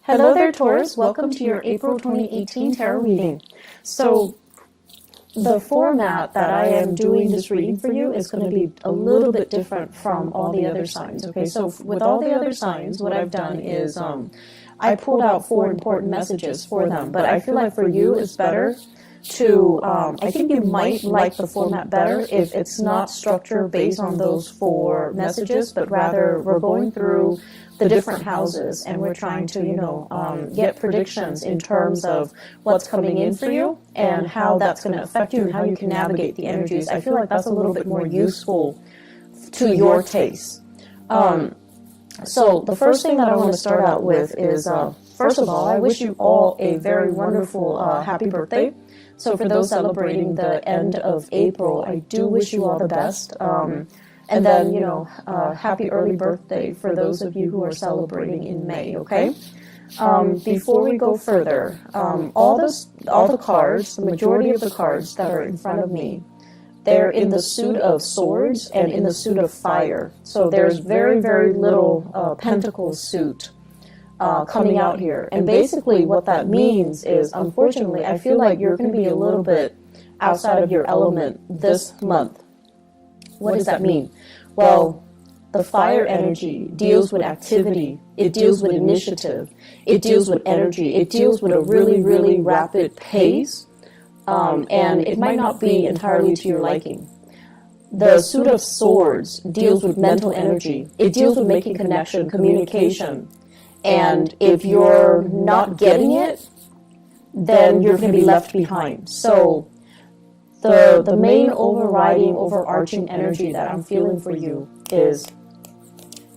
Hello there, Taurus. Welcome to your April 2018 tarot reading. So the format that I am doing this reading for you is going to be a little bit different from all the other signs. Okay, so with all the other signs, what I've done is I pulled out 4 important messages for them, but I feel like for you it's better to, I think you might like the format better if it's not structured based on those 4 messages, but rather we're going through the different houses and we're trying to, get predictions in terms of what's coming in for you and how that's going to affect you and how you can navigate the energies. I feel like that's a little bit more useful to your taste. So the first thing that I want to start out with is, first of all, I wish you all a very wonderful happy birthday. So for those celebrating the end of April, I do wish you all the best. And then, happy early birthday for those of you who are celebrating in May, okay? Before we go further, all the cards, the majority of the cards that are in front of me, they're in the suit of swords and in the suit of fire. So there's very, very little pentacle suit coming out here. And basically what that means is, unfortunately, I feel like you're going to be a little bit outside of your element this month. What does that mean? Well, the fire energy deals with activity. It deals with initiative. It deals with energy. It deals with a really, really rapid pace. And it might not be entirely to your liking. The suit of swords deals with mental energy. It deals with making connection, communication. And if you're not getting it, then you're going to be left behind. So the main overarching energy that I'm feeling for you is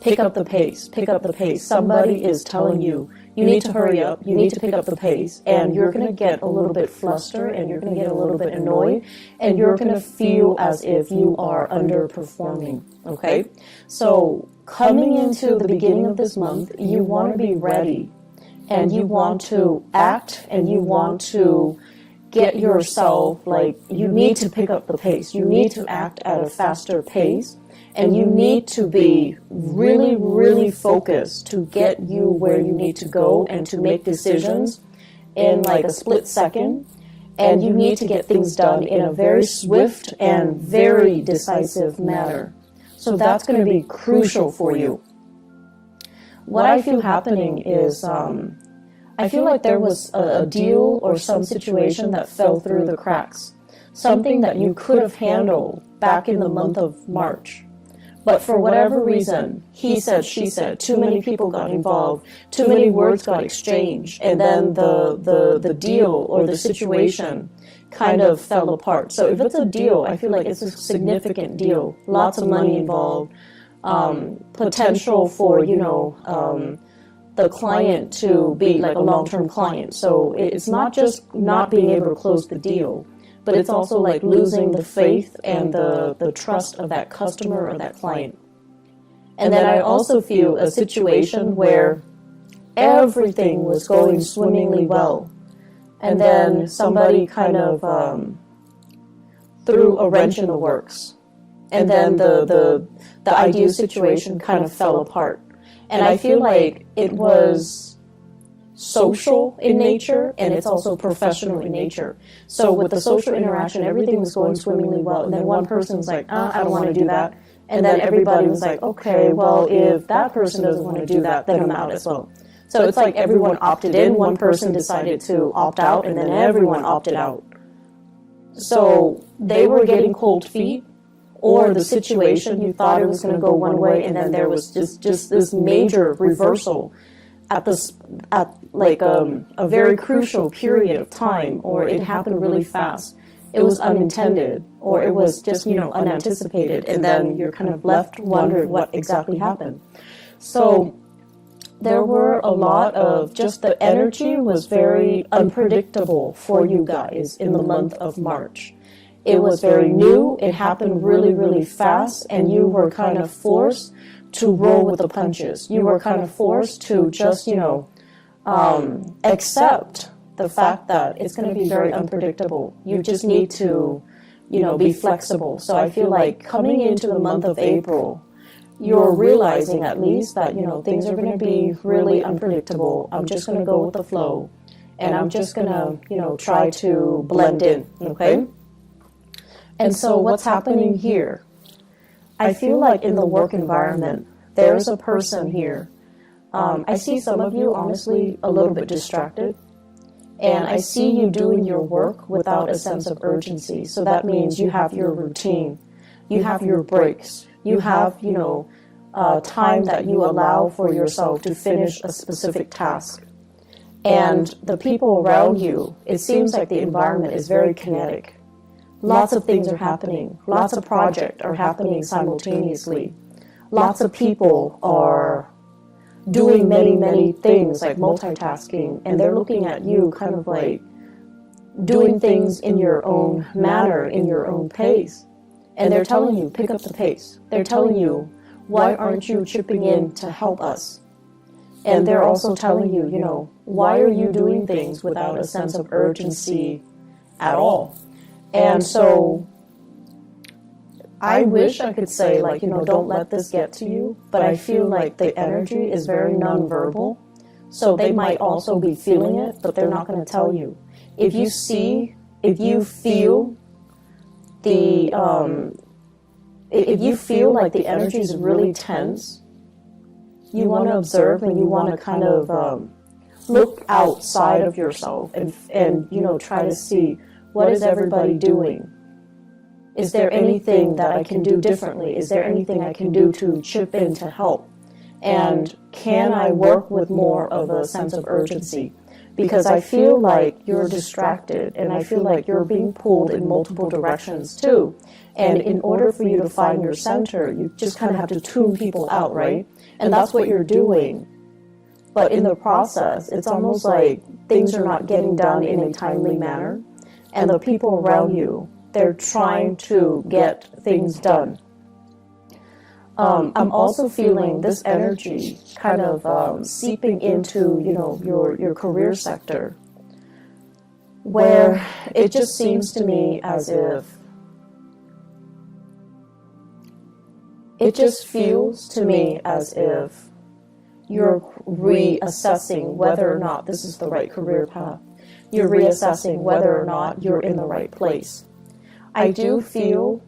pick up the pace, pick up the pace. Somebody is telling you, you need to hurry up, you need to pick up the pace, and you're going to get a little bit flustered, and you're going to get a little bit annoyed, and you're going to feel as if you are underperforming, okay? So coming into the beginning of this month, you want to be ready, and you want to act, and you want to get yourself, you need to pick up the pace. You need to act at a faster pace, and you need to be really, really focused to get you where you need to go and to make decisions in a split second. And you need to get things done in a very swift and very decisive manner. So that's going to be crucial for you. What I feel happening is, I feel like there was a deal or some situation that fell through the cracks. Something that you could have handled back in the month of March. But for whatever reason, he said, she said, too many people got involved, too many words got exchanged, and then the deal or the situation kind of fell apart. So if it's a deal, I feel like it's a significant deal. Lots of money involved, potential for, the client to be a long-term client. So it's not just not being able to close the deal, but it's also losing the faith and the trust of that customer or that client. And then I also feel a situation where everything was going swimmingly well, and then somebody kind of threw a wrench in the works, and then the ideal situation kind of fell apart. And I feel like it was social in nature, and it's also professional in nature. So with the social interaction, everything was going swimmingly well, and then one person was like, I don't want to do that. And then everybody was like, okay, well, if that person doesn't want to do that, then I'm out as well. So it's like everyone opted in, one person decided to opt out, and then everyone opted out. So they were getting cold feet, or the situation, you thought it was going to go one way, and then there was just this major reversal at a very crucial period of time, or it happened really fast. It was unintended, or it was just, unanticipated, and then you're kind of left wondering what exactly happened. So there were a lot of just the energy was very unpredictable for you guys in the month of March. It was very new, it happened really, really fast, and you were kind of forced to roll with the punches. You were kind of forced to just, accept the fact that it's going to be very unpredictable. You just need to, be flexible. So I feel like coming into the month of April, you're realizing at least that, you know, things are going to be really unpredictable. I'm just going to go with the flow, and I'm just going to, you know, try to blend in, okay? And so what's happening here? I feel like in the work environment, there's a person here. I see some of you, honestly, a little bit distracted. And I see you doing your work without a sense of urgency. So that means you have your routine. You have your breaks. You have, you know, time that you allow for yourself to finish a specific task. And the people around you, it seems like the environment is very kinetic. Lots of things are happening. Lots of projects are happening simultaneously. Lots of people are doing many, many things, like multitasking, and they're looking at you kind of like doing things in your own manner, in your own pace. And they're telling you, pick up the pace. They're telling you, why aren't you chipping in to help us? And they're also telling you, you know, why are you doing things without a sense of urgency at all? And so I wish I could say, like, you know, don't let this get to you, but I feel like the energy is very nonverbal. So they might also be feeling it, but they're not going to tell you. If you feel like the energy is really tense, you want to observe and you want to kind of look outside of yourself and you know, try to see, what is everybody doing? Is there anything that I can do differently? Is there anything I can do to chip in to help? And can I work with more of a sense of urgency? Because I feel like you're distracted, and I feel like you're being pulled in multiple directions too. And in order for you to find your center, you just kind of have to tune people out, right? And that's what you're doing. But in the process, it's almost like things are not getting done in a timely manner. And the people around you, they're trying to get things done. I'm also feeling this energy kind of seeping into, you know, your career sector, where it just seems to me as if, it just feels to me as if you're reassessing whether or not this is the right career path. You're reassessing whether or not you're in the right place. I do feel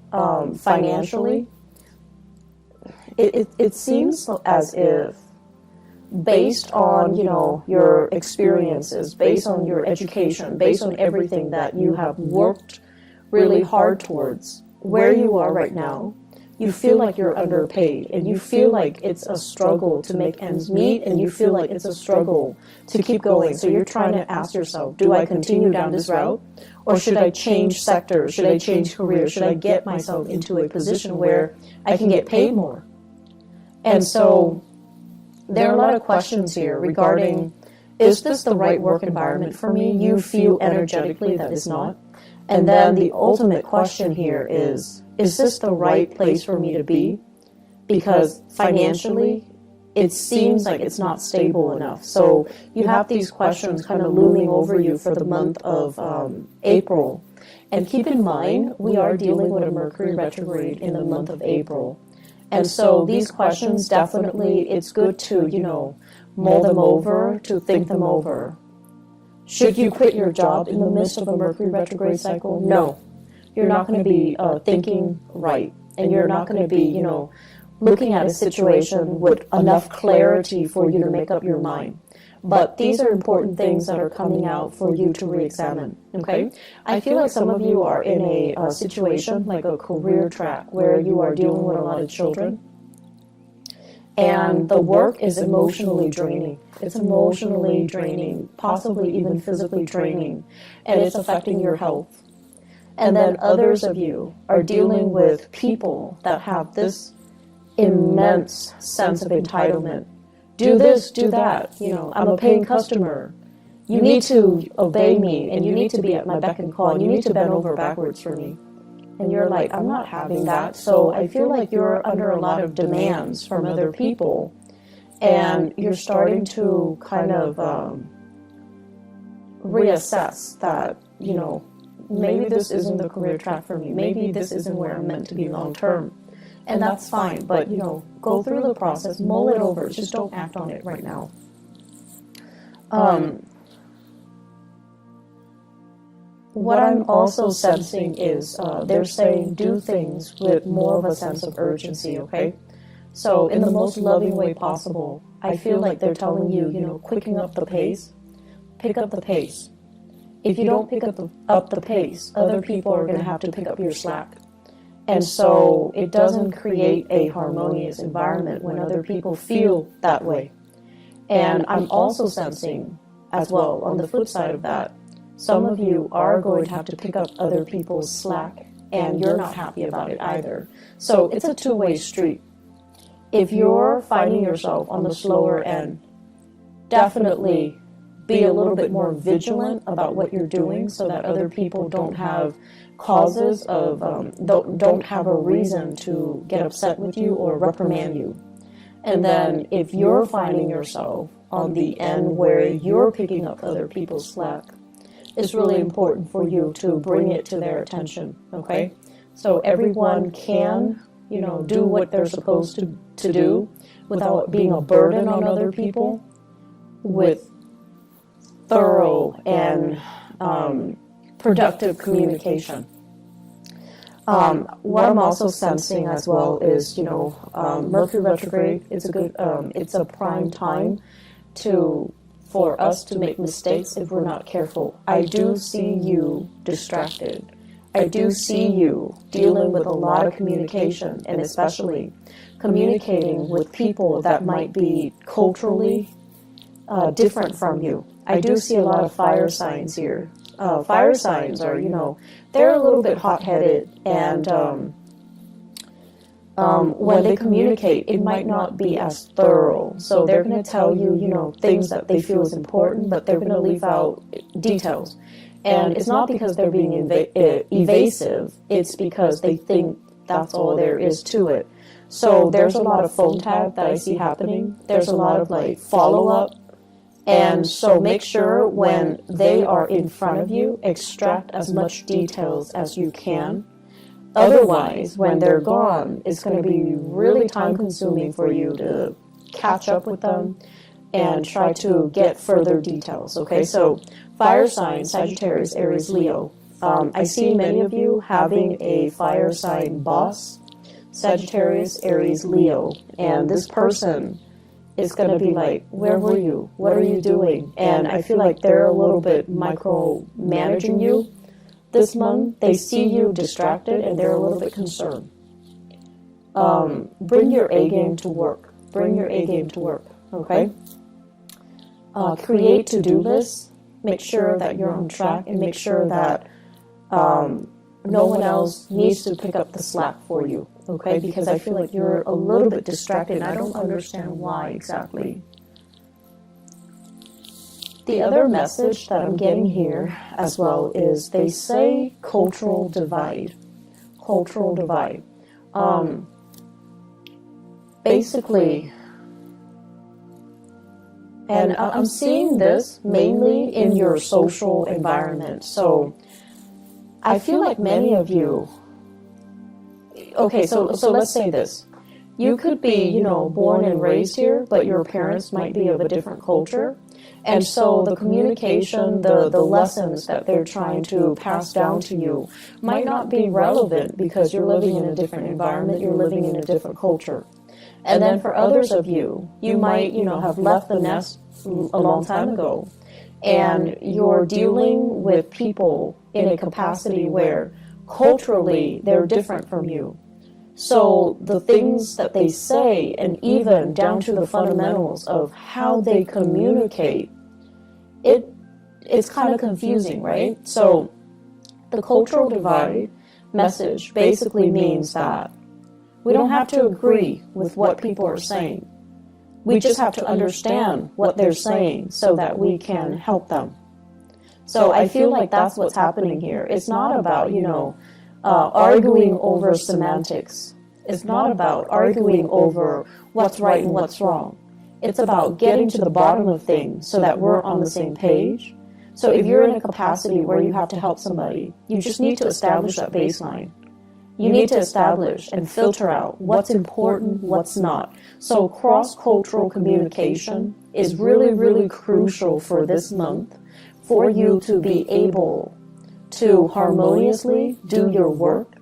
financially, it seems as if, based on, you know, your experiences, based on your education, based on everything that you have worked really hard towards, where you are right now, you feel like you're underpaid, and you feel like it's a struggle to make ends meet, and you feel like it's a struggle to keep going. So you're trying to ask yourself, do I continue down this route? Or should I change sectors? Should I change careers? Should I get myself into a position where I can get paid more? And so there are a lot of questions here regarding, is this the right work environment for me? You feel energetically that it's not. And then the ultimate question here is this the right place for me to be? Because financially, it seems like it's not stable enough. So you have these questions kind of looming over you for the month of April. And keep in mind, we are dealing with a Mercury retrograde in the month of April. And so these questions, definitely, it's good to, you know, mull them over, to think them over. Should you quit your job in the midst of a Mercury retrograde cycle? No. You're not going to be thinking right. And you're not going to be, you know, looking at a situation with enough clarity for you to make up your mind. But these are important things that are coming out for you to re-examine, okay? I feel like some of you are in a situation, like a career track, where you are dealing with a lot of children. And the work is emotionally draining. It's emotionally draining, possibly even physically draining, and it's affecting your health. And then others of you are dealing with people that have this immense sense of entitlement. Do this, do that. You know, I'm a paying customer. You need to obey me, and you need to be at my beck and call, and you need to bend over backwards for me. And you're like, I'm not having that. So I feel like you're under a lot of demands from other people, and you're starting to kind of reassess that, you know, maybe this isn't the career track for me. Maybe this isn't where I'm meant to be long term. And that's fine, but, you know, go through the process, mull it over, just don't act on it right now. What I'm also sensing is they're saying do things with more of a sense of urgency, okay? So in the most loving way possible, I feel like they're telling you, you know, quicken up the pace, pick up the pace. If you don't pick up the pace, other people are going to have to pick up your slack. And so it doesn't create a harmonious environment when other people feel that way. And I'm also sensing as well, on the flip side of that, some of you are going to have to pick up other people's slack, and you're not happy about it either. So it's a two-way street. If you're finding yourself on the slower end, definitely be a little bit more vigilant about what you're doing so that other people don't have causes of, don't have a reason to get upset with you or reprimand you. And then if you're finding yourself on the end where you're picking up other people's slack, it's really important for you to bring it to their attention, okay? So everyone can, you know, do what they're supposed to do without being a burden on other people, with thorough and productive communication. What I'm also sensing as well is, you know, Mercury retrograde is a good, it's a prime time for us to make mistakes if we're not careful. I do see you distracted. I do see you dealing with a lot of communication, and especially communicating with people that might be culturally different from you. I do see a lot of fire signs here. Fire signs are, you know, they're a little bit hot-headed, and when they communicate, it might not be as thorough. So they're going to tell you, you know, things that they feel is important, but they're going to leave out details. And it's not because they're being evasive, it's because they think that's all there is to it. So there's a lot of phone tag that I see happening. There's a lot of like follow-up. And so make sure when they are in front of you, extract as much details as you can. Otherwise, when they're gone, it's going to be really time-consuming for you to catch up with them and try to get further details, okay? So fire sign, Sagittarius, Aries, Leo. I see many of you having a fire sign boss, Sagittarius, Aries, Leo, and this person is going to be like, where were you? What are you doing? And I feel like they're a little bit micromanaging you. This month, they see you distracted and they're a little bit concerned. Bring your A game to work. Bring your A game to work, okay? Create to-do lists. Make sure that you're on track and make sure that no one else needs to pick up the slack for you, okay? Because I feel like you're a little bit distracted and I don't understand why exactly. The other message that I'm getting here as well is they say cultural divide. Cultural divide. Basically, and I'm seeing this mainly in your social environment. So I feel like many of you, okay, so let's say this. You could be, you know, born and raised here, but your parents might be of a different culture. And so the communication, the lessons that they're trying to pass down to you might not be relevant because you're living in a different environment, you're living in a different culture. And then for others of you, you might, you know, have left the nest a long time ago. And you're dealing with people in a capacity where culturally they're different from you. So the things that they say, and even down to the fundamentals of how they communicate, it's kind of confusing, right? So the cultural divide message basically means that we don't have to agree with what people are saying. We just have to understand what they're saying so that we can help them. So I feel like that's what's happening here. It's not about, you know, arguing over semantics. It's not about arguing over what's right and what's wrong. It's about getting to the bottom of things so that we're on the same page. So if you're in a capacity where you have to help somebody, you just need to establish that baseline. You need to establish and filter out what's important, what's not. So cross-cultural communication is really, really crucial for this month for you to be able to harmoniously do your work,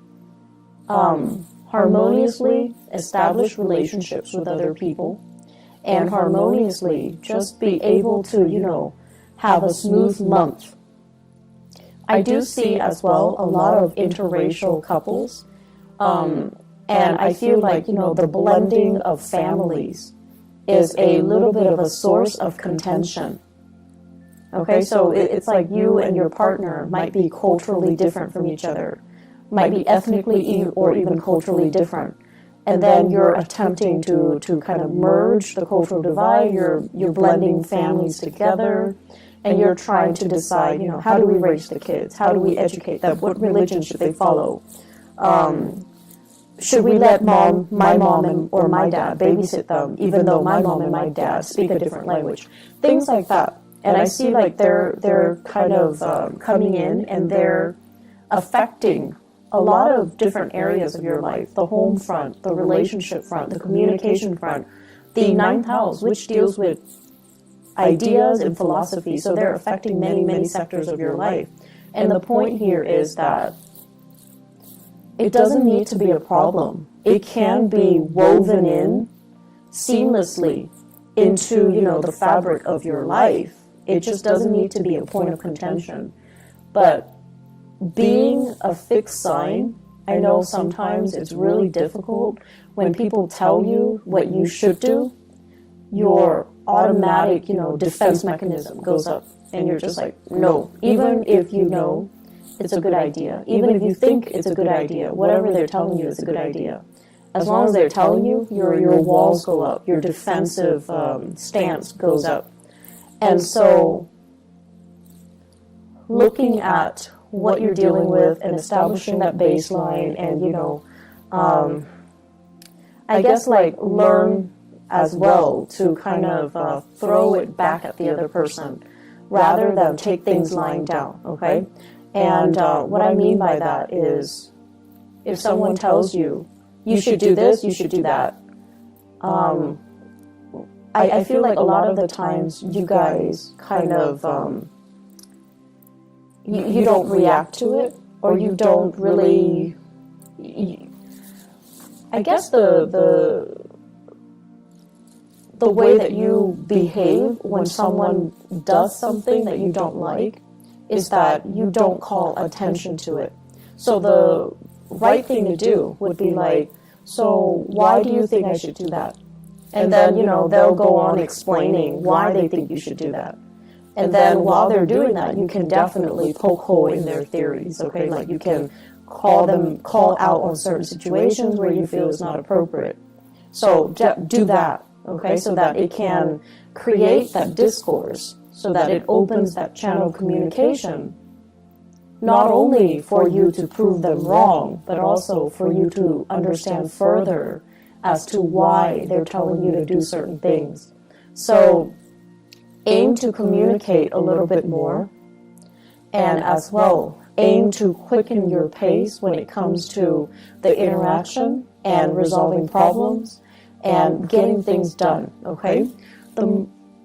harmoniously establish relationships with other people, and harmoniously just be able to, you know, have a smooth month. I do see as well a lot of interracial couples, and I feel like, you know, the blending of families is a little bit of a source of contention. Okay, so it's like you and your partner might be culturally different from each other, might be ethnically or even culturally different. And then you're attempting to kind of merge the cultural divide, you're blending families together, and you're trying to decide, you know, how do we raise the kids? How do we educate them? What religion should they follow? Should we let my mom or my dad babysit them, even though my mom and my dad speak a different language? Things like that. And I see like they're kind of coming in and they're affecting a lot of different areas of your life. The home front, the relationship front, the communication front, the ninth house, which deals with ideas and philosophy. So they're affecting many, many sectors of your life. And the point here is that it doesn't need to be a problem. It can be woven in seamlessly into, you know, the fabric of your life. It just doesn't need to be a point of contention. But being a fixed sign, I know sometimes it's really difficult when people tell you what you should do. Your automatic, you know, defense mechanism goes up, and you're just like, no. Even if you know it's a good idea, even if you think it's a good idea, whatever they're telling you is a good idea. As long as they're telling you, your walls go up, your defensive stance goes up. And so looking at what you're dealing with and establishing that baseline and, you know, I guess like learn as well to kind of throw it back at the other person rather than take things lying down, okay? And what I mean by that is if someone tells you, you should do this, you should do that, I feel like a lot of the times you guys kind of, you don't react to it, or you don't really, I guess the way that you behave when someone does something that you don't like is that you don't call attention to it. So the right thing to do would be like, so why do you think I should do that? And then, you know, they'll go on explaining why they think you should do that. And then while they're doing that, you can definitely poke hole in their theories, okay? Like you can call out on certain situations where you feel it's not appropriate. So do that, okay? So that it can create that discourse, so that it opens that channel of communication, not only for you to prove them wrong, but also for you to understand further as to why they're telling you to do certain things. So aim to communicate a little bit more, and as well, aim to quicken your pace when it comes to the interaction and resolving problems and getting things done, okay?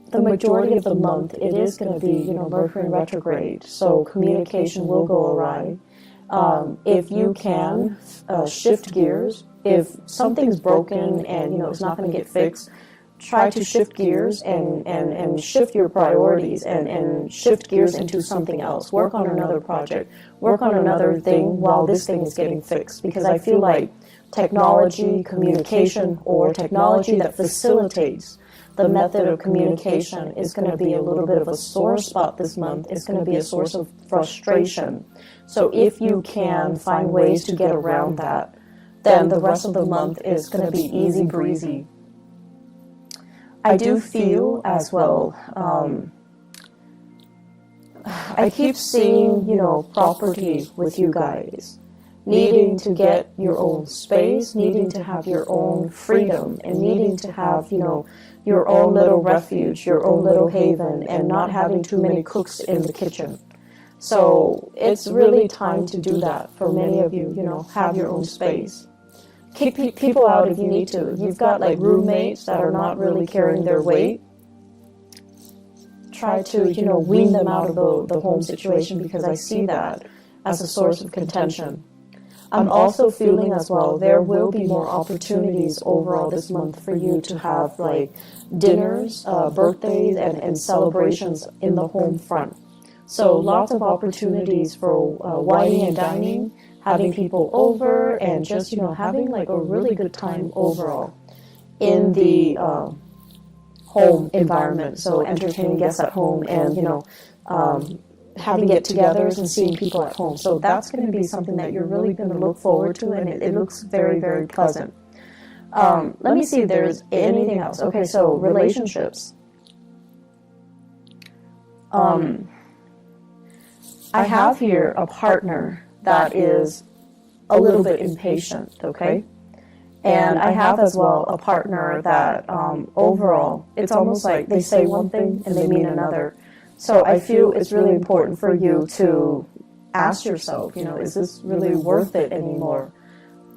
The majority of the month, it is going to be, you know, Mercury in retrograde, so communication will go awry. If you can shift gears, if something's broken and, you know, it's not going to get fixed, try to shift gears and shift your priorities and shift gears into something else. Work on another project. Work on another thing while this thing is getting fixed. Because I feel like technology, communication, or technology that facilitates the method of communication is going to be a little bit of a sore spot this month. It's going to be a source of frustration. So if you can find ways to get around that, then the rest of the month is going to be easy breezy. I do feel as well, I keep seeing, you know, property with you guys, needing to get your own space, needing to have your own freedom, and needing to have, you know, your own little refuge, your own little haven, and not having too many cooks in the kitchen. So it's really time to do that for many of you, you know, have your own space. Kick people out if you need to. If you've got like roommates that are not really carrying their weight, try to, you know, wean them out of the home situation, because I see that as a source of contention. I'm also feeling as well, there will be more opportunities overall this month for you to have like dinners, birthdays, and celebrations in the home front. So lots of opportunities for wining and dining, having people over, and just, you know, having like a really good time overall in the home environment. So entertaining guests at home, and, you know, having get-togethers and seeing people at home. So that's going to be something that you're really going to look forward to, and it looks very, very pleasant. Let me see if there's anything else. Okay, so relationships. I have here a partner that is a little bit impatient, okay? And I have as well a partner that overall, it's almost like they say one thing and they mean another. So I feel it's really important for you to ask yourself, you know, is this really worth it anymore?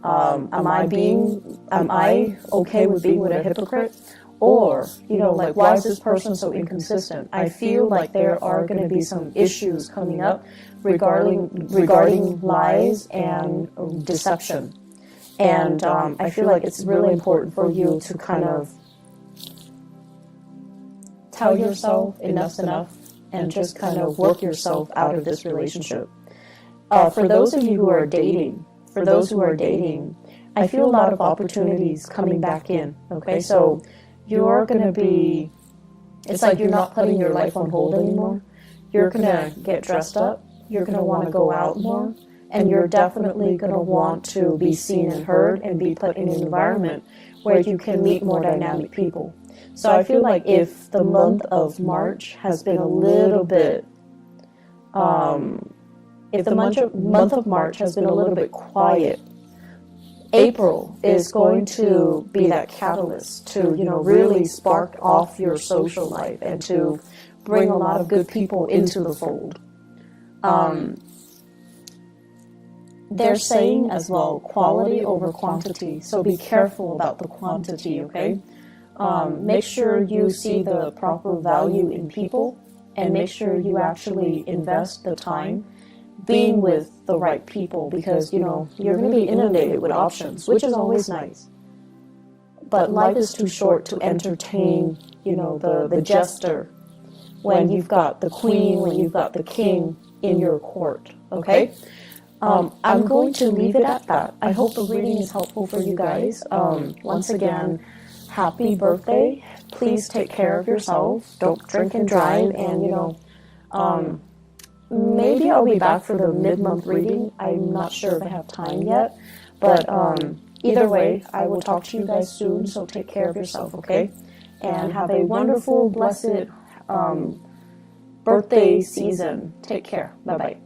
Am I okay with being with a hypocrite? Or, you know, like, why is this person so inconsistent? I feel like there are going to be some issues coming up regarding lies and deception. And I feel like it's really important for you to kind of tell yourself enough's enough, and just kind of work yourself out of this relationship. For those of you who are dating, I feel a lot of opportunities coming back in, okay? So you're going to be, it's like you're not putting your life on hold anymore. You're going to get dressed up. You're going to want to go out more. And you're definitely going to want to be seen and heard and be put in an environment where you can meet more dynamic people. So I feel like if the month of March has been a little bit, if the month of March has been a little bit quiet, April is going to be that catalyst to, you know, really spark off your social life and to bring a lot of good people into the fold. They're saying as well, quality over quantity. So be careful about the quantity, okay? Make sure you see the proper value in people, and make sure you actually invest the time being with the right people, because, you know, you're going to be inundated with options, which is always nice. But life is too short to entertain, you know, the jester when you've got the queen, when you've got the king in your court, okay? I'm going to leave it at that. I hope the reading is helpful for you guys. Once again, happy birthday. Please take care of yourself. Don't drink and drive. And, you know, maybe I'll be back for the mid-month reading. I'm not sure if I have time yet. But either way, I will talk to you guys soon. So take care of yourself, okay? And have a wonderful, blessed birthday season. Take care. Bye-bye.